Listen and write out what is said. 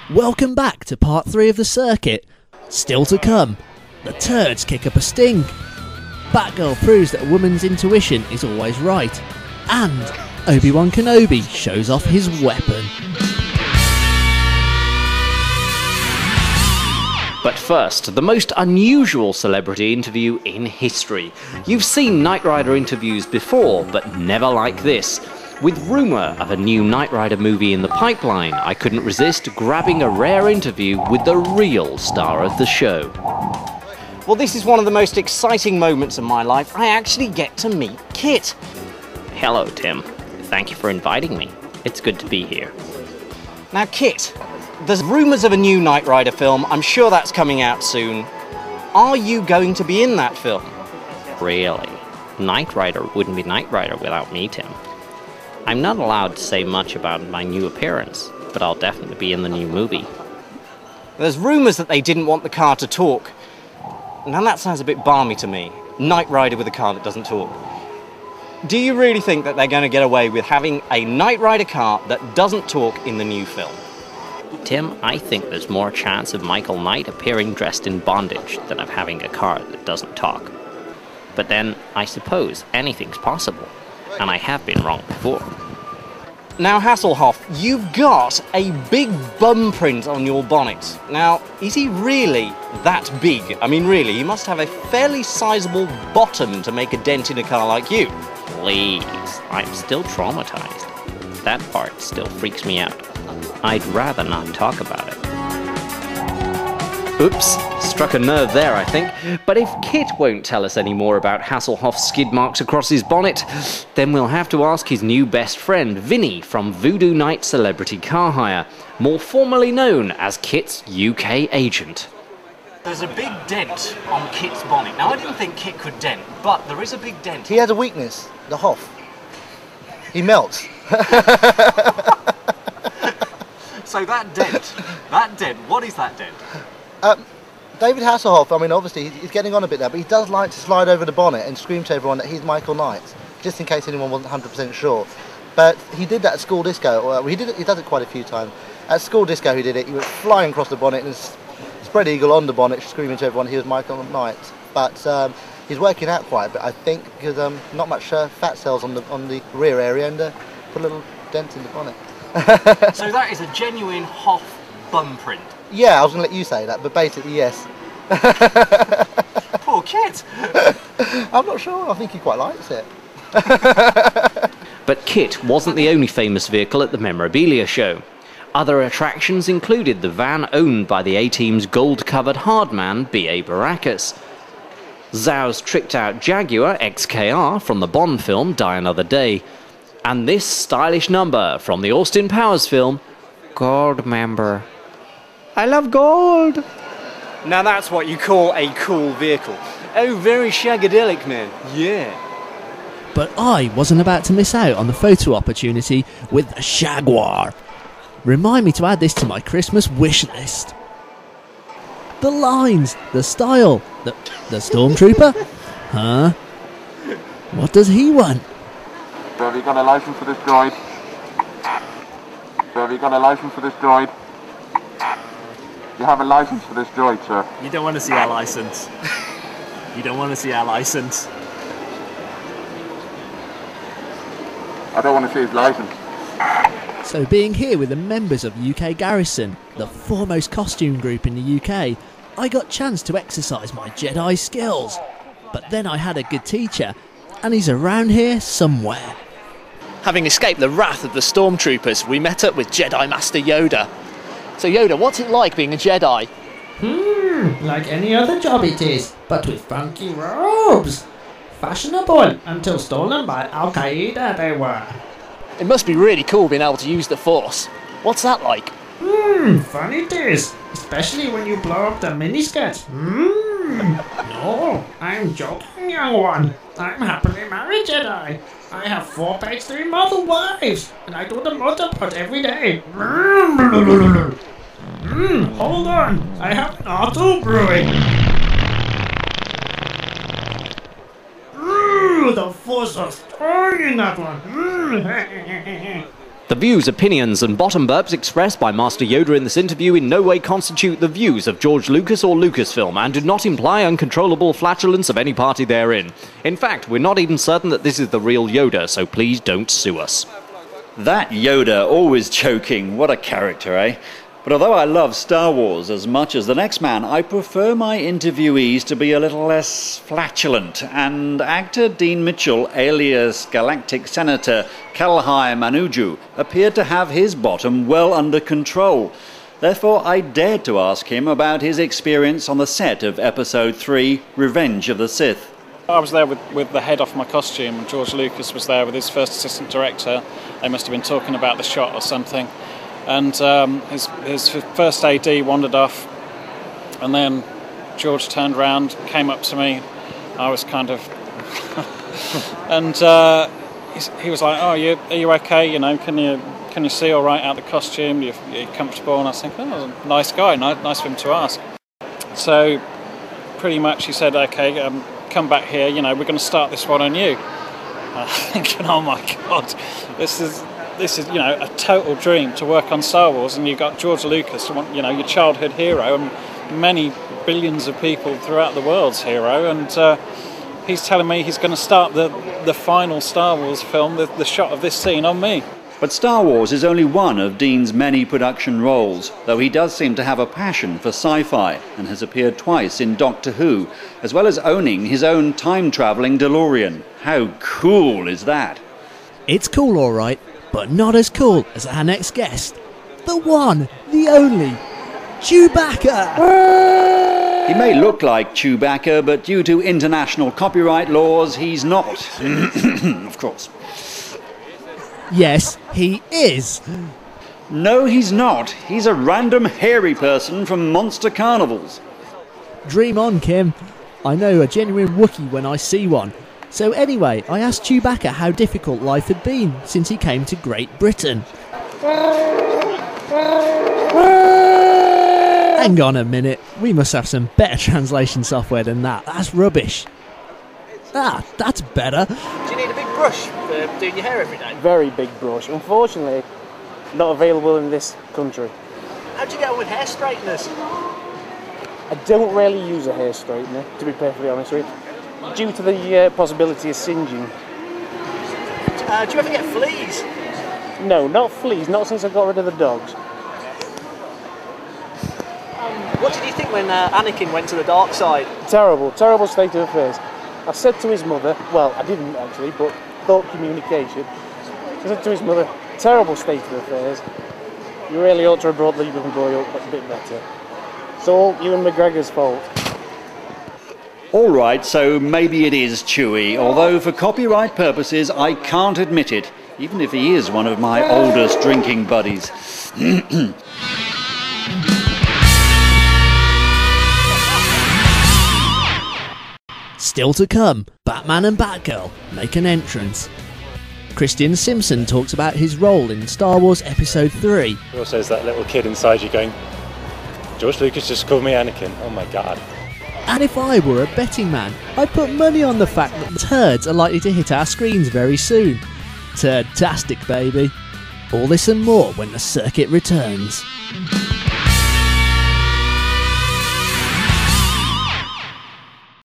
Welcome back to part 3 of the circuit. Still to come, the turds kick up a stink, Batgirl proves that a woman's intuition is always right, and Obi-Wan Kenobi shows off his weapon. But first, the most unusual celebrity interview in history. You've seen Knightrider interviews before, but never like this. With rumour of a new Knightrider movie in the pipeline, I couldn't resist grabbing a rare interview with the real star of the show. Well, this is one of the most exciting moments of my life. I actually get to meet KITT. Hello, Tim. Thank you for inviting me. It's good to be here. Now, KITT, there's rumours of a new Knightrider film. I'm sure that's coming out soon. Are you going to be in that film? Really? Knightrider wouldn't be Knightrider without me, Tim. I'm not allowed to say much about my new appearance, but I'll definitely be in the new movie. There's rumours that they didn't want the car to talk. Now that sounds a bit balmy to me. Knightrider with a car that doesn't talk. Do you really think that they're going to get away with having a Knightrider car that doesn't talk in the new film? Tim, I think there's more chance of Michael Knight appearing dressed in bondage than of having a car that doesn't talk. But then, I suppose anything's possible. And I have been wrong before. Now, Hasselhoff, you've got a big bum print on your bonnet. Now, is he really that big? I mean, really, you must have a fairly sizable bottom to make a dent in a car like you. Please, I'm still traumatized. That part still freaks me out. I'd rather not talk about it. Oops, struck a nerve there, I think. But if KITT won't tell us any more about Hasselhoff's skid marks across his bonnet, then we'll have to ask his new best friend, Vinny, from Voodoo Knight Celebrity Car Hire, more formally known as KITT's UK agent. There's a big dent on KITT's bonnet. Now, I didn't think KITT could dent, but there is a big dent. He has a weakness, the Hoff. He melts. So that dent, what is that dent? David Hasselhoff, I mean, obviously he's getting on a bit there, but he does like to slide over the bonnet and scream to everyone that he's Michael Knight, just in case anyone wasn't 100% sure. But he did that at school disco. He does it quite a few times. At school disco he did it. He was flying across the bonnet and spread eagle on the bonnet, screaming to everyone he was Michael Knight. But he's working out quite a bit, I think, because not much fat cells on the rear area, and put a little dent in the bonnet. So that is a genuine Hoff bum print. Yeah, I was going to let you say that, but basically, yes. Poor KITT. I'm not sure. I think he quite likes it. But KITT wasn't the only famous vehicle at the memorabilia show. Other attractions included the van owned by the A-Team's gold-covered hardman, B.A. Baracus, Zhao's tricked-out Jaguar XKR from the Bond film Die Another Day, and this stylish number from the Austin Powers film, Gold Member. I love gold! Now that's what you call a cool vehicle. Oh, very shagadelic, man. Yeah. But I wasn't about to miss out on the photo opportunity with the Shaguar. Remind me to add this to my Christmas wish list. The lines, the style, the stormtrooper? Huh? What does he want? So have you got a license for this droid? So have you got a license for this droid? You have a license for this droid, sir. You don't want to see our license. You don't want to see our license. I don't want to see his license. So being here with the members of UK Garrison, the foremost costume group in the UK, I got chance to exercise my Jedi skills. But then I had a good teacher, and he's around here somewhere. Having escaped the wrath of the stormtroopers, we met up with Jedi Master Yoda. So Yoda, what's it like being a Jedi? Like any other job it is, but with funky robes. Fashionable until stolen by Al-Qaeda they were. It must be really cool being able to use the Force. What's that like? Fun it is, especially when you blow up the miniskirt. No, I'm joking, young one. I'm happily married Jedi. I have 4 page 3 model wives, and I do the motorpod every day. Hold on, I have an auto brewing. The Force was strong in that one. The views, opinions and bottom burps expressed by Master Yoda in this interview in no way constitute the views of George Lucas or Lucasfilm and do not imply uncontrollable flatulence of any party therein. In fact, we're not even certain that this is the real Yoda, so please don't sue us. That Yoda, always joking. What a character, eh? But although I love Star Wars as much as the next man, I prefer my interviewees to be a little less flatulent, and actor Dean Mitchell, alias Galactic Senator Kalhai Manuju, appeared to have his bottom well under control. Therefore, I dared to ask him about his experience on the set of Episode 3, Revenge of the Sith. I was there with the head off my costume, and George Lucas was there with his first assistant director. They must have been talking about the shot or something. And his first AD wandered off, and then George turned round, came up to me. I was kind of, and he was like, "Oh, are you okay? You know, can you see all right out the costume? You're comfortable?" And I was thinking, "Oh, nice guy, nice for him to ask." So, pretty much, he said, "Okay, come back here. You know, we're going to start this one on you." And I'm thinking, "Oh my God, this is, you know, a total dream to work on Star Wars, and you've got George Lucas, you know, your childhood hero, and many billions of people throughout the world's hero, and he's telling me he's going to start the final Star Wars film, the shot of this scene, on me." But Star Wars is only one of Dean's many production roles, though he does seem to have a passion for sci-fi and has appeared twice in Doctor Who, as well as owning his own time-travelling DeLorean. How cool is that? It's cool, alright, but not as cool as our next guest. The one, the only, Chewbacca! He may look like Chewbacca, but due to international copyright laws, he's not. Of course. Yes, he is. No, he's not. He's a random hairy person from Monster Carnivals. Dream on, Kim. I know a genuine Wookiee when I see one. So anyway, I asked Chewbacca how difficult life had been since he came to Great Britain. Hang on a minute, we must have some better translation software than that. That's rubbish. Ah, that's better. Do you need a big brush for doing your hair every day? Very big brush. Unfortunately, not available in this country. How do you get on with hair straighteners? I don't really use a hair straightener, to be perfectly honest with you, due to the possibility of singeing. Do you ever get fleas? No, not fleas, not since I got rid of the dogs. What did you think when Anakin went to the dark side? Terrible, terrible state of affairs. I said to his mother, well, I didn't actually, but thought communication. I said to his mother, terrible state of affairs. You really ought to have brought the young boy up a bit better. It's all Ewan McGregor's fault. All right, so maybe it is Chewie, although for copyright purposes I can't admit it, even if he is one of my oldest drinking buddies. Still to come, Batman and Batgirl make an entrance. Christian Simpson talks about his role in Star Wars Episode 3. Also, there's that little kid inside you going, George Lucas just called me Anakin, oh my God. And if I were a betting man, I'd put money on the fact that the turds are likely to hit our screens very soon. Turdtastic, baby. All this and more when the circuit returns.